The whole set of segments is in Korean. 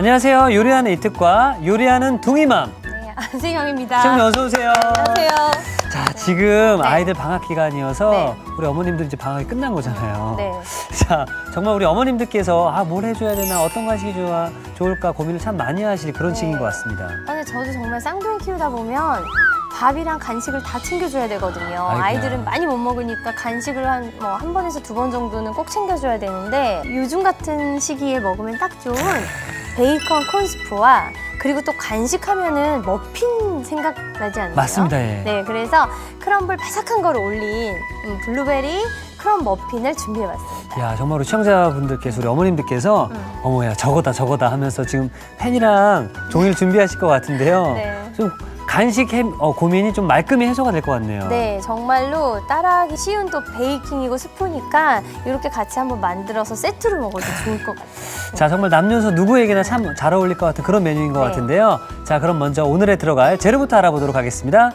안녕하세요. 요리하는 이특과 요리하는 둥이맘. 네, 안세경입니다. 선생님 어서 오세요. 안녕하세요. 자, 지금 네. 아이들 방학 기간이어서 네. 우리 어머님들 이제 방학이 끝난 거잖아요. 네. 자, 정말 우리 어머님들께서 뭘 해줘야 되나, 어떤 간식이 좋을까 고민을 참 많이 하실 그런 네. 시기인 것 같습니다. 아니, 저도 정말 쌍둥이 키우다 보면 밥이랑 간식을 다 챙겨줘야 되거든요. 아이고야. 아이들은 많이 못 먹으니까 간식을 한 번에서 두 번 정도는 꼭 챙겨줘야 되는데 요즘 같은 시기에 먹으면 딱 좋은 베이컨 콘스프와 그리고 또 간식하면은 머핀 생각나지 않나요? 맞습니다. 예. 네, 그래서 크럼블 바삭한 거를 올린 블루베리 크럼 머핀을 준비해봤습니다. 야, 정말 우리 시청자분들께서, 우리 어머님들께서 어머야 저거다 하면서 지금 펜이랑 종이를 준비하실 것 같은데요. 네. 좀 간식 고민이 좀 말끔히 해소가 될 것 같네요. 네, 정말로 따라하기 쉬운 또 베이킹이고 스프니까 이렇게 같이 한번 만들어서 세트로 먹어도 좋을 것 같아요. 자, 정말 남녀노소 누구에게나 참 잘 어울릴 것 같은 그런 메뉴인 것 네. 같은데요. 자, 그럼 먼저 오늘에 들어갈 재료부터 알아보도록 하겠습니다.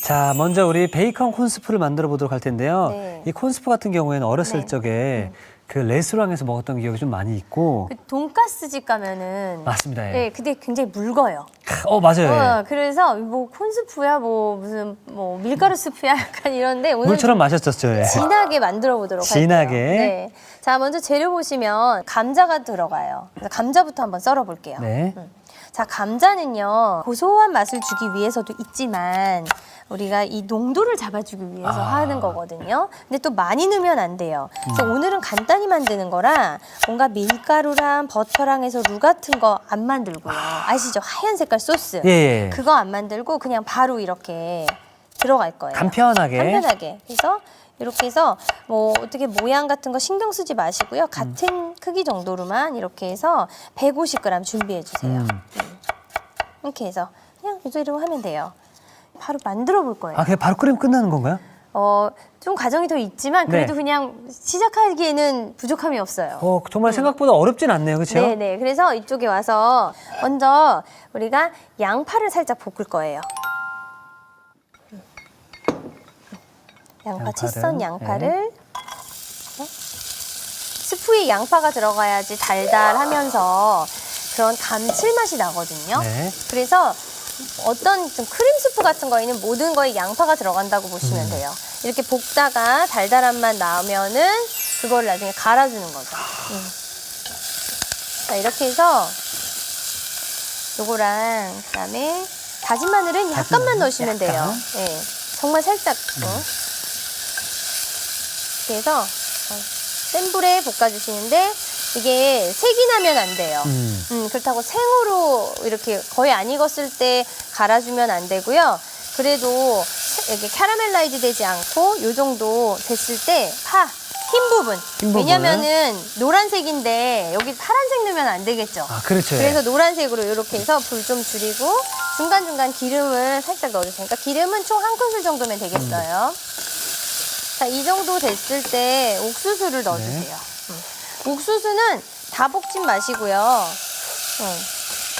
자, 먼저 우리 베이컨 콘스프를 만들어 보도록 할 텐데요. 네. 이 콘스프 같은 경우에는 어렸을 네. 적에 그 레스토랑에서 먹었던 기억이 좀 많이 있고. 그 돈가스 집 가면은 맞습니다. 예. 네, 근데 굉장히 묽어요. 맞아요. 예. 그래서 뭐 콘스프야 뭐 무슨 뭐 밀가루 스프야 약간 이런데 오늘 물처럼 마셨었죠. 예. 진하게 만들어 보도록 진하게. 할게요. 네. 자, 먼저 재료 보시면 감자가 들어가요. 그래서 감자부터 한번 썰어 볼게요. 네. 자, 감자는요, 고소한 맛을 주기 위해서도 있지만, 우리가 이 농도를 잡아주기 위해서 하는 거거든요. 근데 또 많이 넣으면 안 돼요. 그래서 오늘은 간단히 만드는 거라, 뭔가 밀가루랑 버터랑 해서 루 같은 거 안 만들고요. 아시죠? 하얀 색깔 소스. 예. 그거 안 만들고 그냥 바로 이렇게 들어갈 거예요. 간편하게. 간편하게. 그래서 이렇게 해서 뭐 어떻게 모양 같은 거 신경 쓰지 마시고요. 같은 크기 정도로만 이렇게 해서 150g 준비해 주세요. 이렇게 해서 그냥 이 정도로 하면 돼요. 바로 만들어 볼 거예요. 그냥 바로 끓이면 끝나는 건가요? 좀 과정이 더 있지만 그래도 네. 그냥 시작하기에는 부족함이 없어요. 정말 생각보다 어렵진 않네요. 그렇죠? 네네. 그래서 이쪽에 와서 먼저 우리가 양파를 살짝 볶을 거예요. 채 썬 양파를 네. 스프에 양파가 들어가야지 달달하면서 그런 감칠맛이 나거든요. 네. 그래서 어떤 좀 크림 스프 같은 거에는 모든 거에 양파가 들어간다고 보시면 돼요. 이렇게 볶다가 달달한 맛 나오면은 그걸 나중에 갈아주는 거죠. 자, 이렇게 해서 요거랑 그다음에 다진 마늘은 약간만 넣으시면 돼요. 네, 정말 살짝. 이렇게 해서 센 불에 볶아주시는데 이게 색이 나면 안 돼요. 그렇다고 생으로 이렇게 거의 안 익었을 때 갈아주면 안 되고요. 그래도 이렇게 캐러멜라이즈 되지 않고 요 정도 됐을 때 흰 부분. 왜냐면은 노란색인데 여기 파란색 넣으면 안 되겠죠. 그렇죠. 그래서 노란색으로 이렇게 해서 불 좀 줄이고 중간중간 기름을 살짝 넣어주세요. 그러니까 기름은 총 한 큰술 정도면 되겠어요. 자, 이 정도 됐을 때 옥수수를 넣어주세요. 옥수수는 다 볶진 마시고요.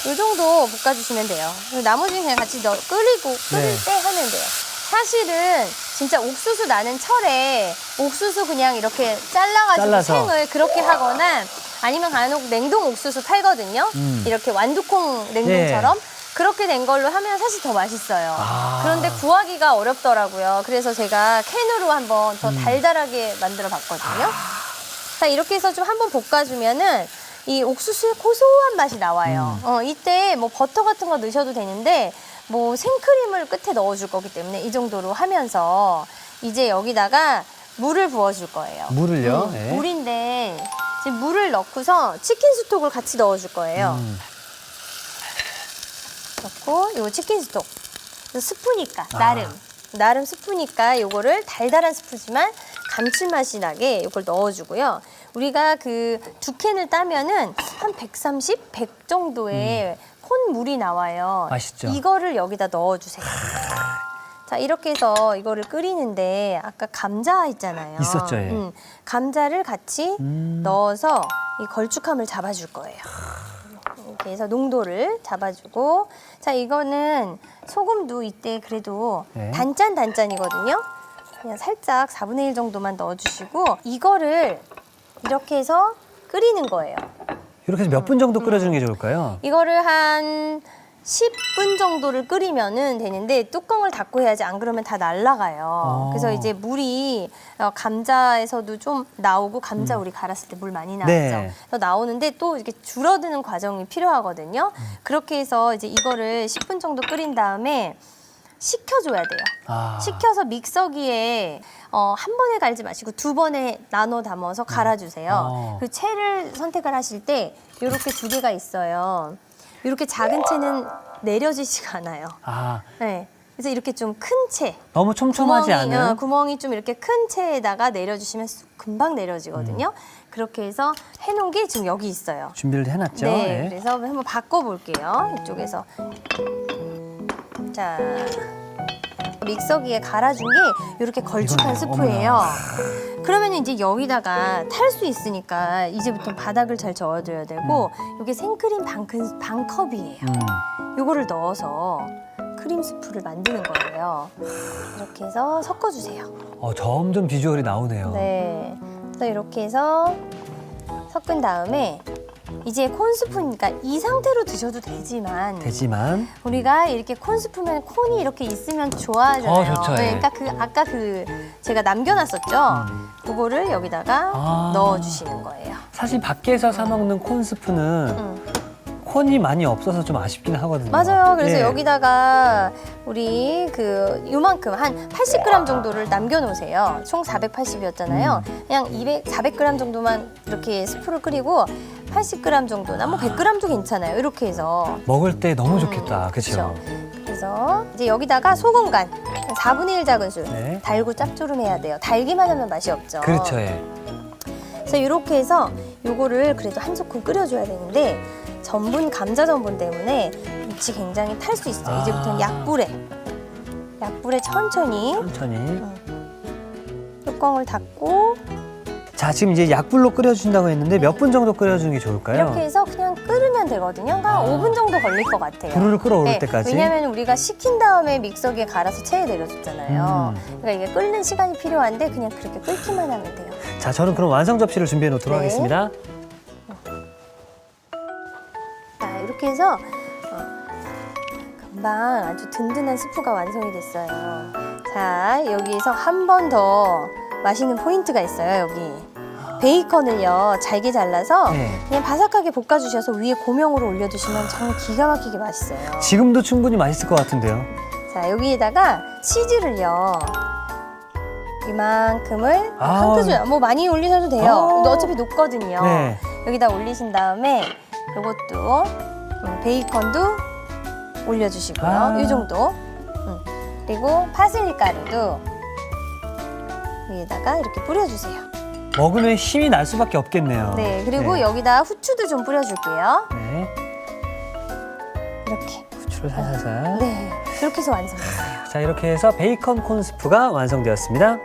이 정도 볶아주시면 돼요. 나머지는 그냥 같이 끓일 때 하면 돼요. 사실은 진짜 옥수수 나는 철에 옥수수 그냥 이렇게 잘라서 생을 그렇게 하거나 아니면 간혹 냉동 옥수수 팔거든요. 이렇게 완두콩 냉동처럼. 그렇게 된 걸로 하면 사실 더 맛있어요. 아. 그런데 구하기가 어렵더라고요. 그래서 제가 캔으로 한번 더 달달하게 만들어 봤거든요. 자, 이렇게 해서 좀 한번 볶아주면은 이 옥수수의 고소한 맛이 나와요. 이때 뭐 버터 같은 거 넣으셔도 되는데 뭐 생크림을 끝에 넣어줄 거기 때문에 이 정도로 하면서 이제 여기다가 물을 부어줄 거예요. 물을요? 네. 물인데 지금 물을 넣고서 치킨 스톡을 같이 넣어줄 거예요. 넣고 요 치킨 스톡 스프니까 나름 스프니까 요거를 달달한 스프지만 감칠맛이 나게 요걸 넣어주고요. 우리가 그 두 캔을 따면은 한 130, 100 정도의 콘물이 나와요. 맛있죠. 이거를 여기다 넣어주세요. 자, 이렇게 해서 이거를 끓이는데 아까 감자 있잖아요. 있었죠, 예. 감자를 같이 넣어서 이 걸쭉함을 잡아줄 거예요. 이렇게 해서 농도를 잡아주고, 자, 이거는 소금도 이때 그래도 네. 단짠이거든요. 그냥 살짝 4분의 1 정도만 넣어주시고 이거를 이렇게 해서 끓이는 거예요. 이렇게 해서 몇 분 정도 끓여주는 게 좋을까요? 이거를 한 10분 정도를 끓이면은 되는데 뚜껑을 닫고 해야지 안 그러면 다 날아가요. 그래서 이제 물이 감자에서도 좀 나오고 감자 우리 갈았을 때 물 많이 나왔죠. 네. 그래서 나오는데 또 이렇게 줄어드는 과정이 필요하거든요. 그렇게 해서 이제 이거를 10분 정도 끓인 다음에 식혀줘야 돼요. 아. 식혀서 믹서기에 한 번에 갈지 마시고 두 번에 나눠 담아서 갈아주세요. 그 채를 선택을 하실 때 이렇게 두 개가 있어요. 이렇게 작은 채는 내려지지가 않아요. 아, 네. 그래서 이렇게 좀 큰 채. 너무 촘촘하지 않은? 구멍이 좀 이렇게 큰 채에다가 내려주시면 금방 내려지거든요. 그렇게 해서 해놓은 게 지금 여기 있어요. 준비를 해놨죠? 네. 예. 그래서 한번 바꿔볼게요. 이쪽에서. 자. 믹서기에 갈아준 게 이렇게 걸쭉한 이거네요. 스프예요. 그러면 이제 여기다가 탈 수 있으니까 이제부터 바닥을 잘 저어줘야 되고 이게 생크림 반 컵이에요. 요거를 넣어서 크림 스프를 만드는 거예요. 이렇게 해서 섞어주세요. 점점 비주얼이 나오네요. 네. 그래서 이렇게 해서 섞은 다음에 이제 콘스프니까 이 상태로 드셔도 되지만 우리가 이렇게 콘스프면 콘이 이렇게 있으면 좋아하잖아요. 좋죠. 네, 그러니까 아까 제가 남겨놨었죠. 그거를 여기다가 넣어주시는 거예요. 사실 밖에서 사 먹는 콘스프는 콘이 많이 없어서 좀 아쉽긴 하거든요. 맞아요. 그래서 예. 여기다가 우리 요만큼 한 80g 정도를 남겨놓으세요. 총 480이었잖아요. 그냥 400g 정도만 이렇게 스프를 끓이고 80g 정도나 뭐 100g도 괜찮아요. 이렇게 해서 먹을 때 너무 좋겠다. 그렇죠? 그래서 이제 여기다가 소금 간 4분의 1 작은술. 네. 달고 짭조름해야 돼요. 달기만 하면 맛이 없죠. 그렇죠. 예. 그래서 이렇게 해서 요거를 그래도 한 소끔 끓여줘야 되는데 감자 전분 때문에 밑이 굉장히 탈 수 있어요. 이제부터는 약불에 천천히 뚜껑을 닫고 자, 지금 이제 약불로 끓여준다고 했는데 몇 분 정도 끓여주는 게 좋을까요? 이렇게 해서 그냥 끓으면 되거든요. 한 5분 정도 걸릴 것 같아요. 불을 끌어오를 때까지? 왜냐하면 우리가 식힌 다음에 믹서기에 갈아서 체에 내려줬잖아요. 그러니까 이게 끓는 시간이 필요한데 그냥 그렇게 끓기만 하면 돼요. 자, 저는 그럼 완성 접시를 준비해 놓도록 네. 하겠습니다. 자, 이렇게 해서 금방 아주 든든한 스프가 완성이 됐어요. 자, 여기에서 한 번 더 맛있는 포인트가 있어요. 여기 베이컨을요 잘게 잘라서 그냥 바삭하게 볶아주셔서 위에 고명으로 올려두시면 정말 기가 막히게 맛있어요. 지금도 충분히 맛있을 것 같은데요. 자, 여기에다가 치즈를요 이만큼을 한 큰술, 뭐 많이 올리셔도 돼요. 어차피 녹거든요. 네. 여기다 올리신 다음에 이것도 베이컨도 올려주시고요. 이 정도. 그리고 파슬리 가루도 위에다가 이렇게 뿌려주세요. 먹으면 힘이 날 수밖에 없겠네요. 네, 그리고 여기다 후추도 좀 뿌려줄게요. 네. 이렇게. 후추를 살살. 네, 그렇게 해서 완성됐어요. 자, 이렇게 해서 베이컨 콘스프가 완성되었습니다.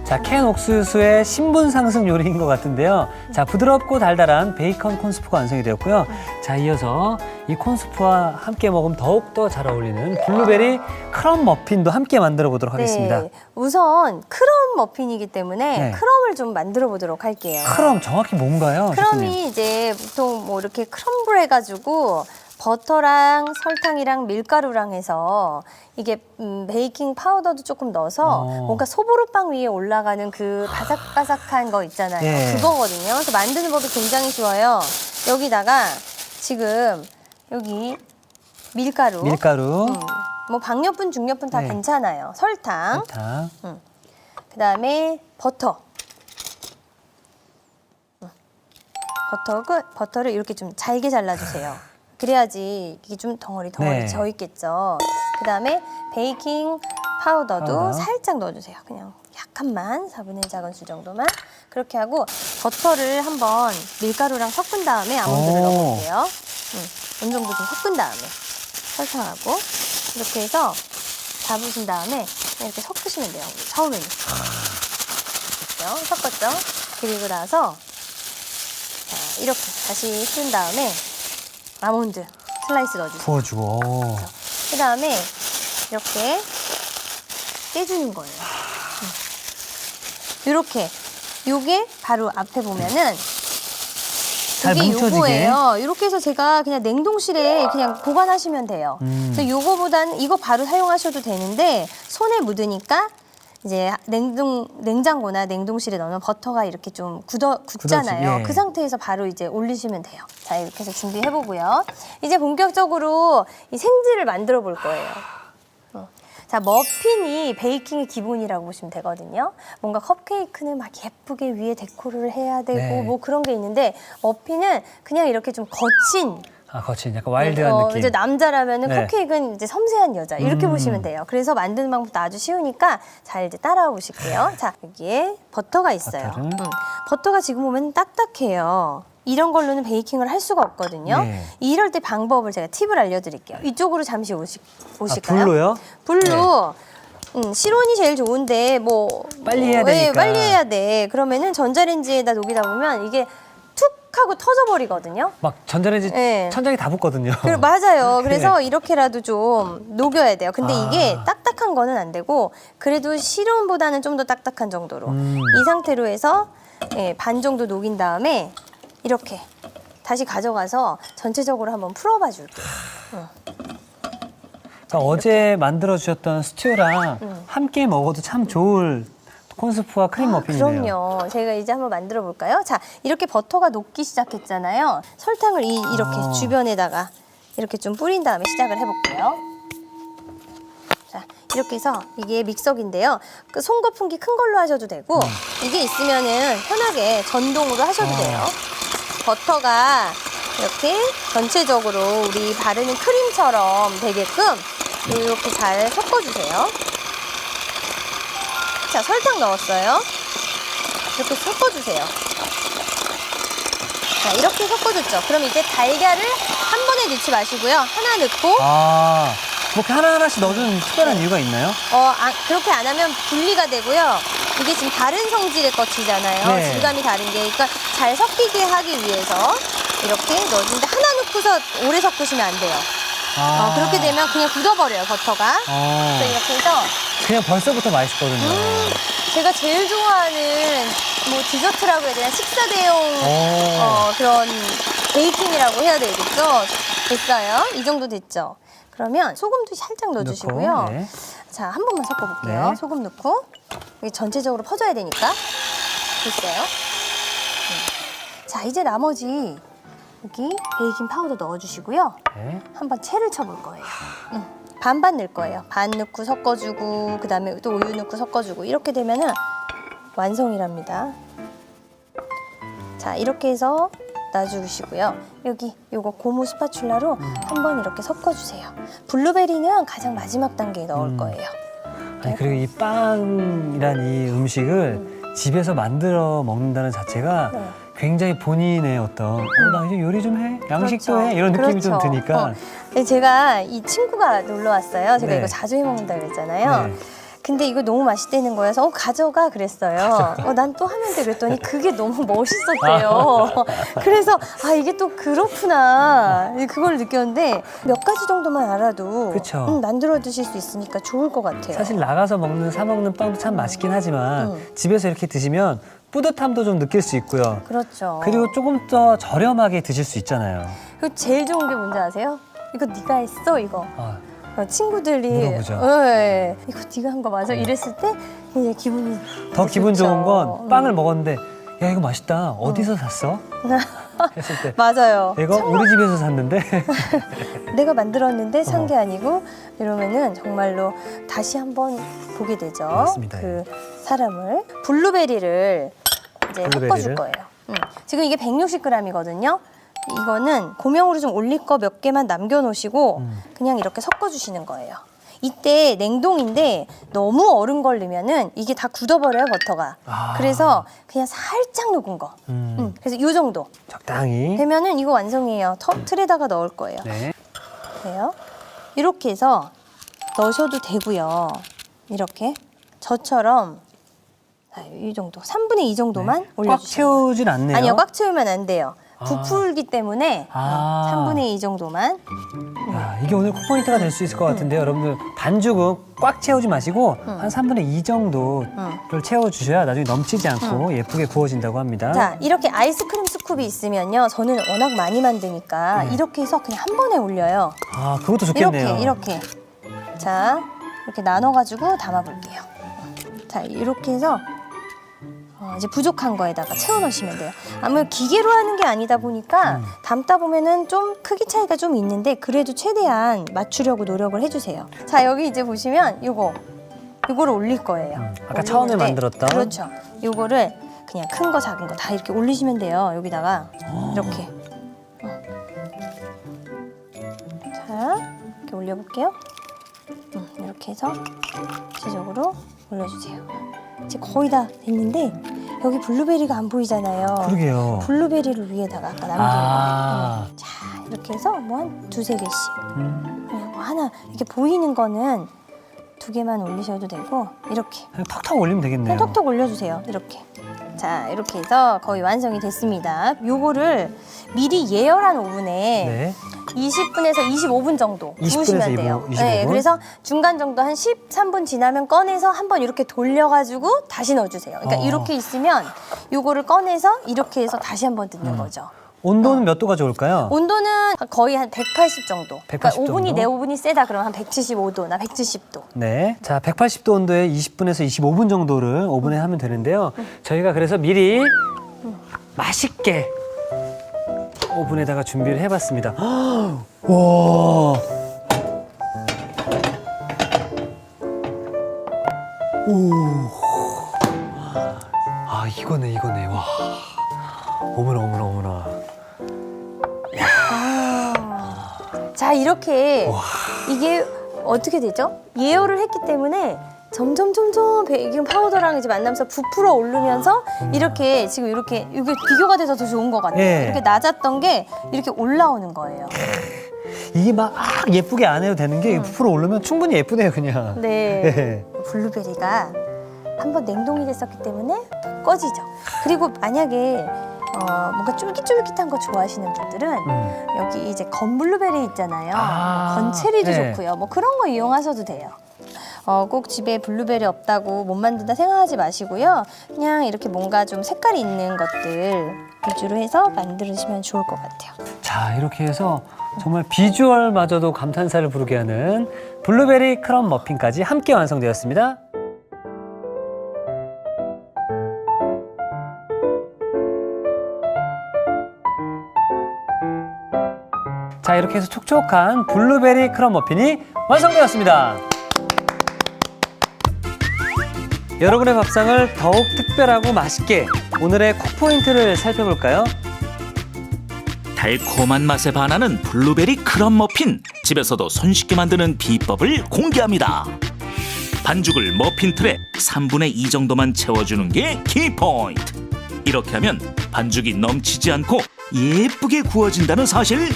자, 캔 옥수수의 신분 상승 요리인 것 같은데요. 자, 부드럽고 달달한 베이컨 콘스프가 완성이 되었고요. 자, 이어서 이 콘스프와 함께 먹으면 더욱더 잘 어울리는 블루베리 크럼 머핀도 함께 만들어 보도록 하겠습니다. 네, 우선 크럼 머핀이기 때문에 네. 크럼을 좀 만들어 보도록 할게요. 크럼 정확히 뭔가요? 셰프님? 크럼이 이제 보통 뭐 이렇게 크럼블 해가지고 버터랑 설탕이랑 밀가루랑 해서 이게 베이킹 파우더도 조금 넣어서 뭔가 소보루빵 위에 올라가는 그 바삭바삭한 거 있잖아요. 네. 그거거든요. 그래서 만드는 법이 굉장히 쉬워요. 여기다가 지금 여기 밀가루, 뭐 박력분, 중력분 다 네. 괜찮아요. 설탕, 설탕. 그다음에 버터. 버터를 이렇게 좀 잘게 잘라주세요. 그래야지 이게 좀 덩어리 네. 져 있겠죠. 그다음에 베이킹 파우더도 파우더. 살짝 넣어주세요. 그냥 약간만 4분의 1 작은술 정도만 그렇게 하고 버터를 한번 밀가루랑 섞은 다음에 아몬드를 오. 넣어볼게요. 어느 정도 좀 섞은 다음에 설탕하고 이렇게 해서 잡으신 다음에 이렇게 섞으시면 돼요. 처음에는 그렇죠? 섞었죠? 그리고 나서 자, 이렇게 다시 푼 다음에 아몬드 슬라이스 넣어주세요. 부어주고. 그 다음에 이렇게 떼주는 거예요. 이렇게 요게 바로 앞에 보면은 잘 이게 뭉쳐지게. 요거예요. 이렇게 해서 제가 그냥 냉동실에 그냥 보관하시면 돼요. 그래서 요거보다는 이거 바로 사용하셔도 되는데 손에 묻으니까 이제 냉장고나 냉동실에 넣으면 버터가 이렇게 좀 굳잖아요. 굳어지, 예. 그 상태에서 바로 이제 올리시면 돼요. 자, 이렇게 해서 준비해 보고요. 이제 본격적으로 이 생지를 만들어 볼 거예요. 자, 머핀이 베이킹의 기본이라고 보시면 되거든요. 뭔가 컵케이크는 막 예쁘게 위에 데코를 해야 되고 네. 뭐 그런 게 있는데 머핀은 그냥 이렇게 좀 거친 아, 거친 약간 와일드한 느낌. 이제 남자라면은 네. 컵케이크는 이제 섬세한 여자 이렇게 보시면 돼요. 그래서 만드는 방법도 아주 쉬우니까 잘 이제 따라와 보실게요. 자, 여기에 버터가 있어요. 버터를. 버터가 지금 보면 딱딱해요. 이런 걸로는 베이킹을 할 수가 없거든요. 네. 이럴 때 방법을 제가 팁을 알려드릴게요. 이쪽으로 잠시 오실까요? 불로요? 불로. 실온이 제일 좋은데 뭐 빨리 해야 네, 되니까. 빨리 해야 돼. 그러면은 전자레인지에다 녹이다 보면 이게 툭 하고 터져버리거든요. 막 전자레인지 네. 천장에 다 붙거든요. 맞아요. 네. 그래서 이렇게라도 좀 녹여야 돼요. 근데 이게 딱딱한 거는 안 되고 그래도 실온보다는 좀 더 딱딱한 정도로 이 상태로 해서 반 정도 녹인 다음에 이렇게 다시 가져가서 전체적으로 한번 풀어봐 줄게요. 그러니까 어제 만들어 주셨던 스튜랑 함께 먹어도 참 좋을 콘스프와 크림 머핀이네요. 그럼요. 제가 이제 한번 만들어 볼까요? 자, 이렇게 버터가 녹기 시작했잖아요. 설탕을 이렇게 주변에다가 이렇게 좀 뿌린 다음에 시작을 해볼게요. 자, 이렇게 해서 이게 믹서기인데요. 그 송거풍기 큰 걸로 하셔도 되고 이게 있으면은 편하게 전동으로 하셔도 돼요. 버터가 이렇게 전체적으로 우리 바르는 크림처럼 되게끔 이렇게 잘 섞어주세요. 자, 설탕 넣었어요. 이렇게 섞어주세요. 자, 이렇게 섞어줬죠. 그럼 이제 달걀을 한 번에 넣지 마시고요. 하나 넣고 뭐 이렇게 하나하나씩 넣어주는 특별한 이유가 있나요? 그렇게 안 하면 분리가 되고요. 이게 지금 다른 성질의 것이잖아요. 네. 질감이 다른 게. 그러니까 잘 섞이게 하기 위해서 이렇게 넣어주는데 하나 넣고서 오래 섞으시면 안 돼요. 그렇게 되면 그냥 굳어버려요, 버터가. 그래서 이렇게 해서 그냥 벌써부터 맛있거든요. 제가 제일 좋아하는 뭐 디저트라고 해야 되나 식사 대용 그런 베이킹이라고 해야 되겠죠. 됐어요. 이 정도 됐죠. 그러면 소금도 살짝 넣어주시고요. 넣고, 네. 자, 한 번만 섞어볼게요. 네. 소금 넣고 이게 전체적으로 퍼져야 되니까 됐어요. 자, 이제 나머지 여기 베이킹 파우더 넣어주시고요. 네. 한번 채를 쳐볼 거예요. 반반 넣을 거예요. 반 넣고 섞어주고 그다음에 또 우유 넣고 섞어주고 이렇게 되면은 완성이랍니다. 자, 이렇게 해서 놔주시고요. 여기 요거 고무 스파츌라로 한번 이렇게 섞어주세요. 블루베리는 가장 마지막 단계에 넣을 거예요. 아니, 그리고 이 빵이란 이 음식을 집에서 만들어 먹는다는 자체가 네. 굉장히 본인의 어떤 나 이제 요리 좀 해, 양식도 그렇죠. 해 이런 느낌이 좀 그렇죠. 드니까 제가 이 친구가 놀러 왔어요. 제가 네. 이거 자주 해 먹는다 그랬잖아요. 네. 근데 이거 너무 맛있다는 거여서 가져가 그랬어요. 난 또 하면 돼 그랬더니 그게 너무 멋있었대요. 그래서 이게 또 그렇구나 그걸 느꼈는데 몇 가지 정도만 알아도 그쵸. 만들어 드실 수 있으니까 좋을 것 같아요. 사실 나가서 사 먹는 빵도 참 맛있긴 하지만 집에서 이렇게 드시면 뿌듯함도 좀 느낄 수 있고요. 그렇죠. 그리고 조금 더 저렴하게 드실 수 있잖아요. 그리고 제일 좋은 게 뭔지 아세요? 이거 네가 했어 이거. 아, 친구들이 물어보죠. 네, 이거 네가 한 거 맞아? 이랬을 때 이제 기분이 더 기분 좋죠. 좋은 건 빵을 먹었는데 야 이거 맛있다. 어디서 샀어? 했을 때 맞아요. 이거 우리 집에서 샀는데 내가 만들었는데 산 게 아니고 이러면은 정말로 다시 한번 보게 되죠. 맞습니다. 그 사람을 블루베리를 이제 블루베리를? 섞어줄 거예요. 지금 이게 160g이거든요. 이거는 고명으로 좀 올릴 거 몇 개만 남겨놓으시고 그냥 이렇게 섞어주시는 거예요. 이때 냉동인데 너무 얼음 걸리면은 이게 다 굳어버려요 버터가. 아. 그래서 그냥 살짝 녹은 거. 그래서 이 정도 적당히. 되면은 이거 완성이에요. 틀에다가 넣을 거예요. 네. 그래요. 이렇게 해서 넣으셔도 되고요. 이렇게 저처럼 이 정도 3분의 2 정도만 꽉 올려주세요. 채우진 않네요. 아니요, 꽉 채우면 안 돼요. 부풀기 때문에 아. 3분의 2 정도만. 야, 이게 오늘 콕포인트가 될 수 있을 것 같은데요. 여러분들 반죽은 꽉 채우지 마시고 한 3분의 2 정도를 채워주셔야 나중에 넘치지 않고 예쁘게 구워진다고 합니다. 자, 이렇게 아이스크림 스쿱이 있으면요. 저는 워낙 많이 만드니까 이렇게 해서 그냥 한 번에 올려요. 아, 그것도 좋겠네요. 이렇게. 자, 이렇게 나눠가지고 담아볼게요. 자, 이렇게 해서 이제 부족한 거에다가 채워 넣으시면 돼요. 아무래도 기계로 하는 게 아니다 보니까 담다 보면은 좀 크기 차이가 좀 있는데 그래도 최대한 맞추려고 노력을 해주세요. 자, 여기 이제 보시면 요거를 올릴 거예요. 아까 처음에 올리는데, 만들었던? 그렇죠. 요거를 그냥 큰 거 작은 거 다 이렇게 올리시면 돼요. 여기다가 이렇게. 자, 이렇게 올려볼게요. 이렇게 해서 전체적으로 올려주세요. 이제 거의 다 됐는데 여기 블루베리가 안 보이잖아요. 그러게요. 블루베리를 위에다가 아까 남긴 아. 거. 자, 이렇게 해서 뭐 한 두세 개씩. 그냥 뭐 하나 이렇게 보이는 거는 2개만 올리셔도 되고 이렇게 그냥 턱턱 올리면 되겠네요. 그냥 톡톡 올려주세요. 이렇게. 자, 이렇게 해서 거의 완성이 됐습니다. 요거를 미리 예열한 오븐에 네. 20분에서 25분 정도 20분에서 구우시면 돼요. 25분? 네, 그래서 중간 정도 한 13분 지나면 꺼내서 한번 이렇게 돌려가지고 다시 넣어주세요. 그러니까 이렇게 있으면 요거를 꺼내서 이렇게 해서 다시 한번 넣는 거죠. 온도는 몇 도가 좋을까요? 온도는 거의 한 180 정도. 180 그러니까 오븐이 정도? 내 오븐이 세다 그러면 한 175도나 170도. 네. 자, 180도 온도에 20분에서 25분 정도를 오븐에 하면 되는데요. 저희가 그래서 미리 맛있게 오븐에다가 준비를 해봤습니다. 와. 오. 아, 이거네. 와. 어머나. 자, 이렇게 이게 어떻게 되죠? 예열을 했기 때문에 점점 베이킹 파우더랑 이제 만나면서 부풀어 오르면서 이렇게 지금 이게 비교가 돼서 더 좋은 것 같아요. 예. 이렇게 낮았던 게 이렇게 올라오는 거예요. 이게 막 예쁘게 안 해도 되는 게 부풀어 오르면 충분히 예쁘네요, 그냥. 네. 예. 블루베리가 한번 냉동이 됐었기 때문에 꺼지죠. 그리고 만약에 뭔가 쫄깃쫄깃한 거 좋아하시는 분들은 여기 이제 건블루베리 있잖아요. 건체리도 네. 좋고요. 뭐 그런 거 이용하셔도 돼요. 꼭 집에 블루베리 없다고 못 만든다 생각하지 마시고요. 그냥 이렇게 뭔가 좀 색깔이 있는 것들 위주로 해서 만드시면 좋을 것 같아요. 자, 이렇게 해서 정말 비주얼마저도 감탄사를 부르게 하는 블루베리 크럼 머핀까지 함께 완성되었습니다. 자, 이렇게 해서 촉촉한 블루베리 크럼 머핀이 완성되었습니다. 여러분의 밥상을 더욱 특별하고 맛있게 오늘의 콕포인트를 살펴볼까요? 달콤한 맛에 반하는 블루베리 크럼 머핀, 집에서도 손쉽게 만드는 비법을 공개합니다. 반죽을 머핀 틀에 3분의 2 정도만 채워주는 게 키포인트. 이렇게 하면 반죽이 넘치지 않고 예쁘게 구워진다는 사실.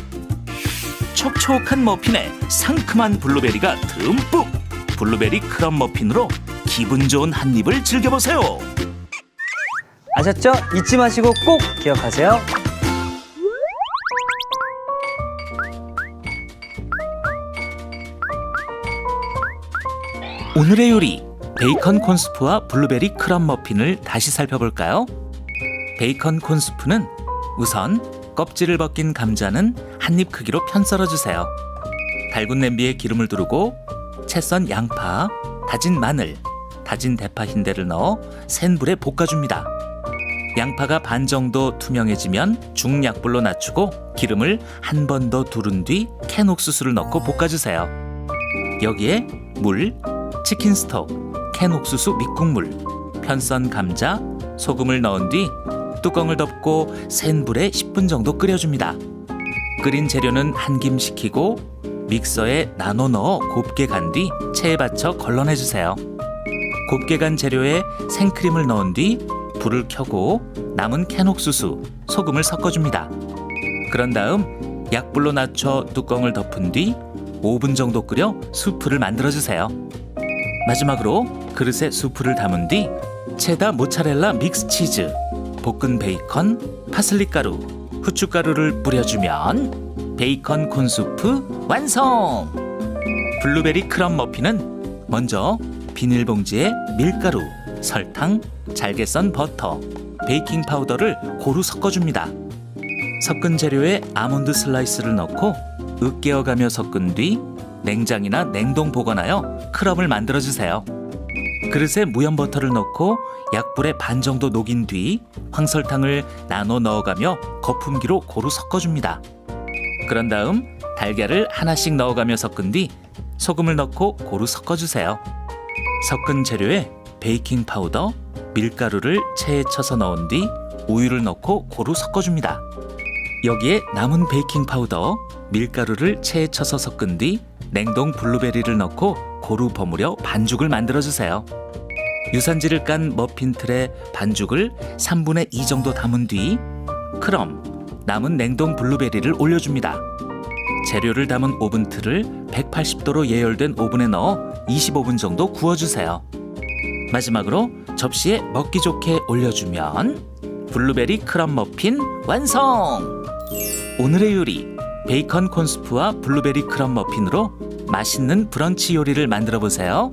촉촉한 머핀에 상큼한 블루베리가 듬뿍. 블루베리 크럼 머핀으로 기분 좋은 한 입을 즐겨보세요. 아셨죠? 잊지 마시고 꼭 기억하세요. 오늘의 요리, 베이컨 콘스프와 블루베리 크럼 머핀을 다시 살펴볼까요? 베이컨 콘스프는 우선 껍질을 벗긴 감자는 한입 크기로 편 썰어주세요. 달군 냄비에 기름을 두르고 채 썬 양파, 다진 마늘, 다진 대파 흰대를 넣어 센 불에 볶아줍니다. 양파가 반 정도 투명해지면 중약불로 낮추고 기름을 한 번 더 두른 뒤 캔 옥수수를 넣고 볶아주세요. 여기에 물, 치킨 스톡, 캔 옥수수 밑국물, 편썬 감자, 소금을 넣은 뒤 뚜껑을 덮고 센 불에 10분 정도 끓여줍니다. 끓인 재료는 한 김 식히고 믹서에 나눠 넣어 곱게 간 뒤 체에 받쳐 걸러내주세요. 곱게 간 재료에 생크림을 넣은 뒤 불을 켜고 남은 캔 옥수수, 소금을 섞어줍니다. 그런 다음 약불로 낮춰 뚜껑을 덮은 뒤 5분 정도 끓여 수프를 만들어주세요. 마지막으로 그릇에 수프를 담은 뒤 체다 모차렐라 믹스 치즈, 볶은 베이컨, 파슬리 가루, 후춧가루를 뿌려주면 베이컨 콘수프 완성! 블루베리 크럼 머핀은 먼저 비닐봉지에 밀가루, 설탕, 잘게 썬 버터, 베이킹 파우더를 고루 섞어줍니다. 섞은 재료에 아몬드 슬라이스를 넣고 으깨어가며 섞은 뒤 냉장이나 냉동 보관하여 크럼을 만들어주세요. 그릇에 무염 버터를 넣고 약불에 반 정도 녹인 뒤 황설탕을 나눠 넣어가며 거품기로 고루 섞어줍니다. 그런 다음 달걀을 하나씩 넣어가며 섞은 뒤 소금을 넣고 고루 섞어주세요. 섞은 재료에 베이킹 파우더, 밀가루를 체에 쳐서 넣은 뒤 우유를 넣고 고루 섞어줍니다. 여기에 남은 베이킹 파우더, 밀가루를 체에 쳐서 섞은 뒤 냉동 블루베리를 넣고 고루 버무려 반죽을 만들어주세요. 유산지를 깐 머핀 틀에 반죽을 3분의 2 정도 담은 뒤 크럼, 남은 냉동 블루베리를 올려줍니다. 재료를 담은 오븐 틀을 180도로 예열된 오븐에 넣어 25분 정도 구워주세요. 마지막으로 접시에 먹기 좋게 올려주면 블루베리 크럼 머핀 완성! 오늘의 요리, 베이컨 콘스프와 블루베리 크럼 머핀으로 맛있는 브런치 요리를 만들어 보세요.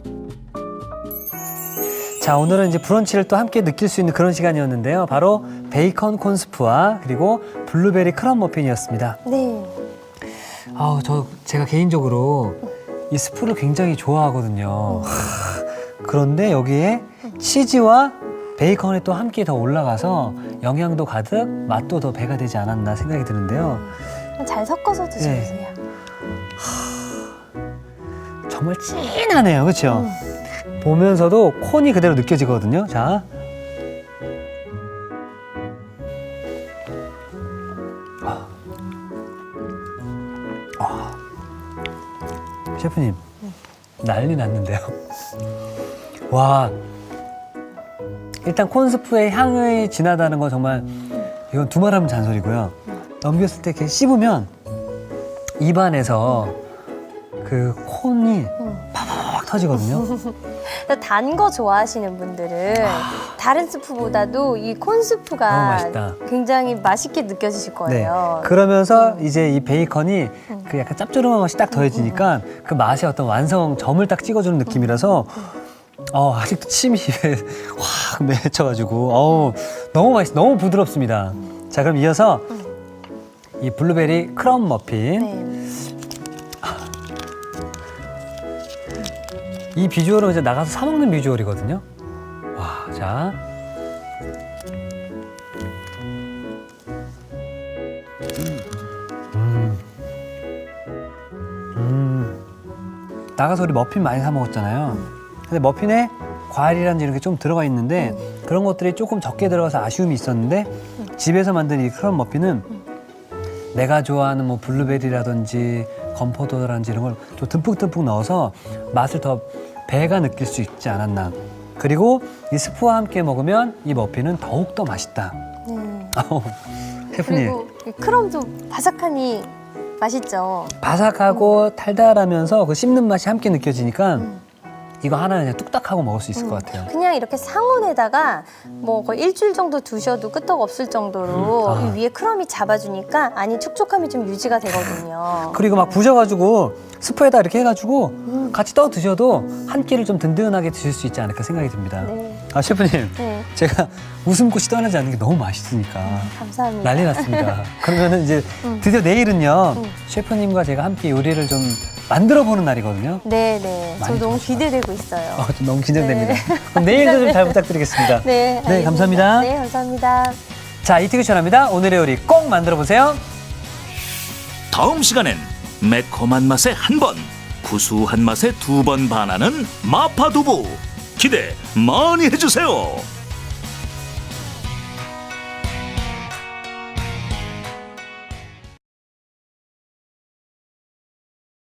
자, 오늘은 이제 브런치를 또 함께 느낄 수 있는 그런 시간이었는데요. 바로 베이컨 콘스프와 그리고 블루베리 크럼 머핀이었습니다. 네. 제가 개인적으로 이 스프를 굉장히 좋아하거든요. 그런데 여기에 치즈와 베이컨이 또 함께 더 올라가서 영양도 가득, 맛도 더 배가 되지 않았나 생각이 드는데요. 잘 섞어서 드셔보세요. 정말 진하네요, 그렇죠? 보면서도 콘이 그대로 느껴지거든요. 자, 셰프님, 난리 났는데요. 와, 일단 콘스프의 향이 진하다는 건 정말 이건 두말하면 잔소리고요. 넘겼을 때 이렇게 씹으면 입안에서 그 콘이 팍팍 터지거든요. 단 거 좋아하시는 분들은 다른 스프보다도 이 콘스프가 너무 맛있다. 굉장히 맛있게 느껴지실 네. 거예요. 그러면서 이제 이 베이컨이 그 약간 짭조름한 맛이 딱 더해지니까 그 맛의 어떤 완성점을 딱 찍어주는 느낌이라서 아직도 침이 입에 확 맺혀가지고 너무 맛있어, 너무 부드럽습니다. 자, 그럼 이어서 이 블루베리 크럼 머핀. 네. 이 비주얼은 이제 나가서 사 먹는 비주얼이거든요. 와, 자. 나가서 우리 머핀 많이 사 먹었잖아요. 근데 머핀에 과일이라든지 이런 게 좀 들어가 있는데 그런 것들이 조금 적게 들어가서 아쉬움이 있었는데 집에서 만든 이 크럼 머핀은 내가 좋아하는 뭐 블루베리라든지 건포도라든지 이런 걸 또 듬뿍듬뿍 넣어서 맛을 더 배가 느낄 수 있지 않았나. 그리고 이 스프와 함께 먹으면 이 머핀은 더욱더 맛있다. 셰프님. 그리고 이 크럼도 바삭하니 맛있죠. 바삭하고 달달하면서 그 씹는 맛이 함께 느껴지니까 이거 하나 그냥 뚝딱하고 먹을 수 있을 것 같아요. 그냥 이렇게 상온에다가 뭐 거의 일주일 정도 두셔도 끄떡 없을 정도로 이 위에 크럼이 잡아주니까 안이 촉촉함이 좀 유지가 되거든요. 그리고 막 부셔가지고 스프에다 이렇게 해가지고 같이 떠 드셔도 한 끼를 좀 든든하게 드실 수 있지 않을까 생각이 듭니다. 네. 아 셰프님, 네. 제가 웃음꽃이 떠나지 않는 게 너무 맛있으니까 감사합니다. 난리 났습니다. 그러면은 이제 드디어 내일은요 셰프님과 제가 함께 요리를 좀 만들어 보는 날이거든요. 네네. 저 많이 너무 좋아하시나? 기대되고 있어요. 좀 너무 긴장됩니다. 네. 그럼 내일도 좀 잘 부탁드리겠습니다. 네, 알겠습니다. 감사합니다. 네, 감사합니다. 자, 이티그 전합니다. 오늘의 요리 꼭 만들어 보세요. 다음 시간엔 매콤한 맛에 한 번, 구수한 맛에 두 번 반하는 마파두부. 기대 많이 해주세요.